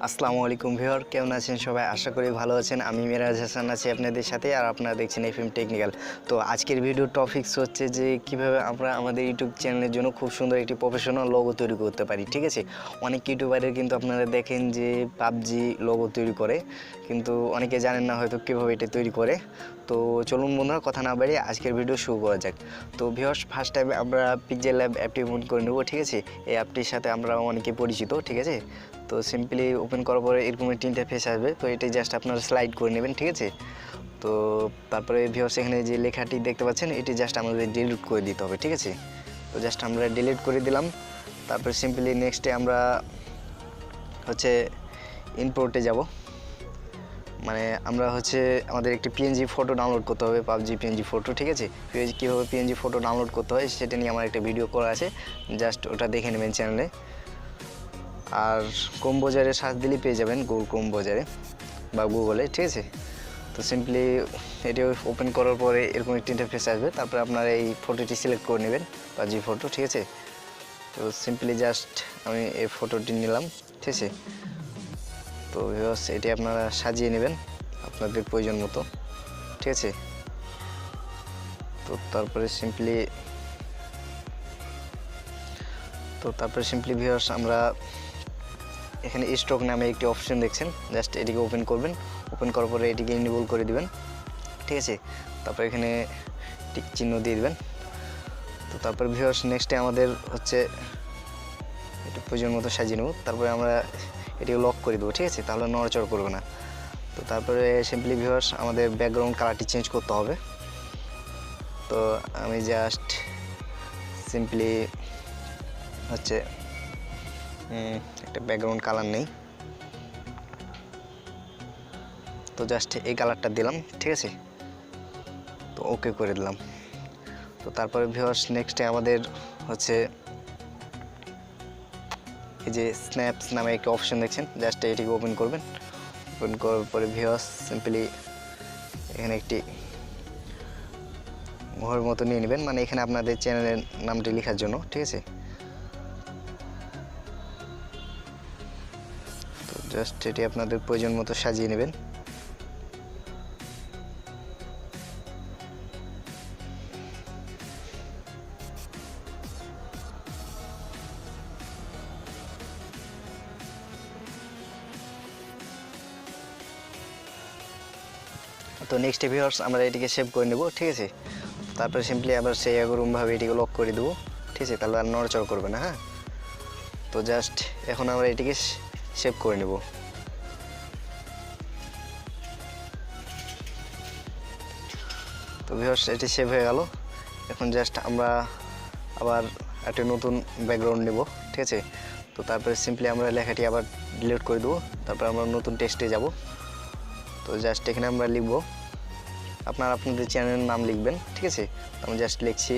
আসসালামু আলাইকুম ভিউয়ার, কেমন আছেন সবাই? আশা করি ভালো আছেন। আমি মিরাজ হাসান আছি আপনাদের সাথে, আর আপনারা দেখছেন এফএম টেকনিক্যাল। তো আজকের ভিডিও টপিকস হচ্ছে যে কিভাবে আমরা আমাদের ইউটিউব চ্যানেলের জন্য খুব সুন্দর একটি প্রফেশনাল লোগো তৈরি করতে পারি। ঠিক আছে, অনেক ইউটিউবারের কিন্তু আপনারা দেখেন যে পাবজি লোগো তৈরি করে, কিন্তু অনেকে জানেন না হয়তো কীভাবে এটা তৈরি করে। তো চলুন বন্ধুরা, কথা না বাড়িয়ে আজকের ভিডিও শুরু করা যাক। তো ভিউয়ার্স, ফার্স্ট টাইম আমরা পিক্সেল ল্যাব অ্যাপটি ওপেন করে নেব। ঠিক আছে, এই অ্যাপটির সাথে আমরা অনেকে পরিচিত। ঠিক আছে, তো সিম্পলি ওপেন করার পরে এরকম একটি ইন্টারফেস আসবে। তো এটাই জাস্ট আপনারা স্লাইড করে নেবেন। ঠিক আছে, তো তারপরে ভিউয়ার্স এখানে যে লেখাটি দেখতে পাচ্ছেন এটি জাস্ট আমাদের ডিলিট করে দিতে হবে। ঠিক আছে, তো জাস্ট আমরা ডিলিট করে দিলাম। তারপরে সিম্পলি নেক্সটে আমরা হচ্ছে ইম্পোর্টে যাব। মানে আমরা হচ্ছে আমাদের একটি পিএনজি ফটো ডাউনলোড করতে হবে, পাবজি পিএনজি ফটো। ঠিক আছে, কীভাবে পিএনজি ফটো ডাউনলোড করতে হয় সেটা নিয়ে আমার একটা ভিডিও করা আছে, জাস্ট ওটা দেখে নেবেন চ্যানেলে। আর ক্রোম বাজারে সার্চ দিলেই পেয়ে যাবেন, গুগল ক্রোম বাজারে বা গুগলে। ঠিক আছে, তো সিম্পলি এটি ওপেন করার পরে এরকম একটি ইন্টারফেস আসবে। তারপরে আপনারা এই ফটোটি সিলেক্ট করে নেবেন, পাবজি ফটো। ঠিক আছে, তো সিম্পলি জাস্ট আমি এই ফটোটি নিলাম। ঠিক আছে, তো ভিউয়ার্স এটি আপনারা সাজিয়ে নেবেন আপনাদের প্রয়োজন মতো। ঠিক আছে, তো তারপরে সিম্পলি ভিউয়ার্স আমরা এখানে স্টক নামে একটি অপশন দেখছেন, জাস্ট এটিকে ওপেন করবেন। ওপেন করার পরে এটিকে ইনেবল করে দিবেন। ঠিক আছে, তারপর এখানে টিক চিহ্ন দিয়ে দিবেন। তো তারপর ভিউয়ার্স নেক্সটে আমাদের হচ্ছে একটু প্রয়োজন মতো সাজিয়ে নেব। তারপরে আমরা এটিকে লক করে দেবো। ঠিক আছে, তাহলে নড়াচড়া করবে না। তো তারপরে সিম্পলি ভিউয়ার্স আমাদের ব্যাকগ্রাউন্ড কালারটি চেঞ্জ করতে হবে। তো আমি জাস্ট সিম্পলি হচ্ছে একটা ব্যাকগ্রাউন্ড কালার নেই, তো জাস্ট এই কালারটা দিলাম। ঠিক আছে, তো ওকে করে দিলাম। তো তারপরে ভিউয়ার্স নেক্সটে আমাদের হচ্ছে এই যে স্ন্যাপস নামে একটা অপশন দেখছেন, জাস্ট এটিকে ওপেন করবেন। ওপেন করার পরে ভিউয়ার্স সিম্পলি এখানে একটি ঘর মতো নিয়ে নেবেন, মানে এখানে আপনাদের চ্যানেলের নামটি লেখার জন্য। ঠিক আছে, তো জাস্ট এটি আপনাদের প্রয়োজন মতো সাজিয়ে নেবেন। তো নেক্সট ভিউয়ার্স আমরা এটিকে সেভ করে নেব। ঠিক আছে, তারপরে সিম্পলি আবার সেই এরকমভাবে এটিকে লক করে দেবো। ঠিক আছে, তাহলে আর নড়াচড়া করবে না। হ্যাঁ, তো জাস্ট এখন আমরা এটিকে সেভ করে নেব। তো ভিউয়ার্স এটি সেভ হয়ে গেল। এখন জাস্ট আমরা আবার একটা নতুন ব্যাকগ্রাউন্ড নেব। ঠিক আছে, তো তারপরে সিম্পলি আমরা লেখাটি আবার ডিলিট করে দেবো। তারপর আমরা নতুন টেক্সটে যাব। তো জাস্ট এখানে আমরা লিখব, আপনারা আপনাদের চ্যানেলের নাম লিখবেন। ঠিক আছে, আমি জাস্ট লিখছি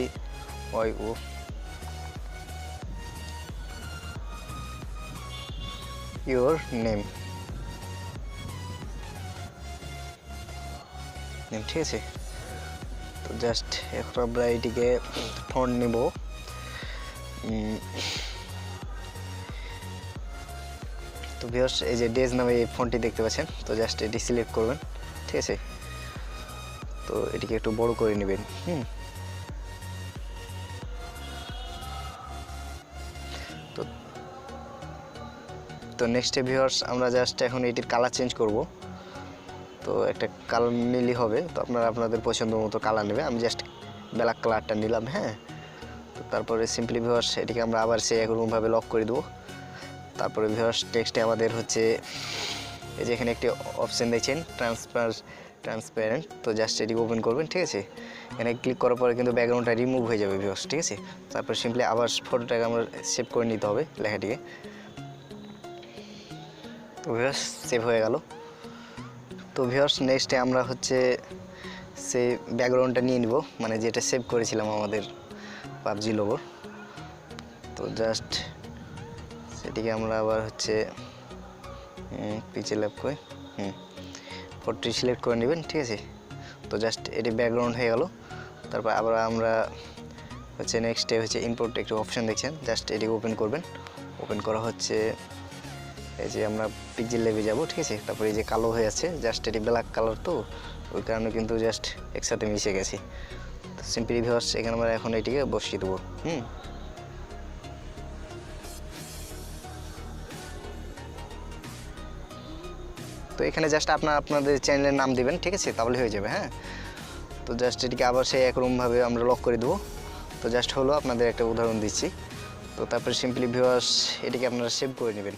ইউর নেম। ঠিক আছে, তো জাস্ট এখন আমরা এটিকে ফন্ট নেব। তো ভিউয়ার্স এই যে ডেজ নামে এই ফন্টটি দেখতে পাচ্ছেন, তো জাস্ট এটি সিলেক্ট করবেন। ঠিক আছে, তো এটিকে একটু বড় করে নেবেন। তো নেক্সটে ভিউয়ার্স আমরা জাস্ট এখন এটির কালার চেঞ্জ করব। তো একটা কালার নিলেই হবে, তো আপনারা আপনাদের পছন্দ মতো কালার নেবে। আমি জাস্ট ব্ল্যাক কালারটা নিলাম। হ্যাঁ, তো তারপরে সিম্পলি ভিউয়ার্স এটিকে আমরা আবার সেই একরকমভাবে লক করে দেবো। তারপরে ভিউয়ার্স টেক্সটে আমাদের হচ্ছে এই যে এখানে একটি অপশান দেখছেন ট্রান্সপারেন্ট, তো জাস্ট এটিকে ওপেন করবেন। ঠিক আছে, এখানে ক্লিক করার পরে কিন্তু ব্যাকগ্রাউন্ডটা রিমুভ হয়ে যাবে ভিউয়ার্স। ঠিক আছে, তারপর সিম্পলি আবার ফটোটাকে আমরা সেভ করে নিতে হবে লেখাটিকে। তো ভিউয়ার্স সেভ হয়ে গেল। তো ভিউয়ার্স নেক্সটে আমরা হচ্ছে সেই ব্যাকগ্রাউন্ডটা নিয়ে নিব, মানে যেটা সেভ করেছিলাম আমাদের পাবজি লোগোর। তো জাস্ট সেটিকে আমরা আবার হচ্ছে পিক্সেল ল্যাব করে ফটোটি সিলেক্ট করে নেবেন। ঠিক আছে, তো জাস্ট এটি ব্যাকগ্রাউন্ড হয়ে গেল। তারপর আবার আমরা হচ্ছে নেক্সটে হচ্ছে ইম্পোর্ট একটি অপশান দেখছেন, জাস্ট এটি ওপেন করবেন। ওপেন করা হচ্ছে এই যে আমরা পিক্সেল লেভে যাব, ঠিক আছে। তারপরে এই যে কালো হয়ে আছে, জাস্ট এটি ব্ল্যাক কালার, তো ওই কারণে কিন্তু জাস্ট একসাথে মিশে গেছে। সিম্পলি ভিউয়ার্স এখানে আমরা এখন এটিকে বসিয়ে দেবো। তো এখানে জাস্ট আপনাদের চ্যানেলের নাম দিবেন, ঠিক আছে, তাহলে হয়ে যাবে। হ্যাঁ, তো জাস্ট এটিকে আবার সেই একরকমভাবে আমরা লক করে দেবো। তো জাস্ট হলো আপনাদের একটা উদাহরণ দিচ্ছি। তো তারপরে সিম্পলি ভিউয়ার্স এটিকে আপনারা সেভ করে নেবেন।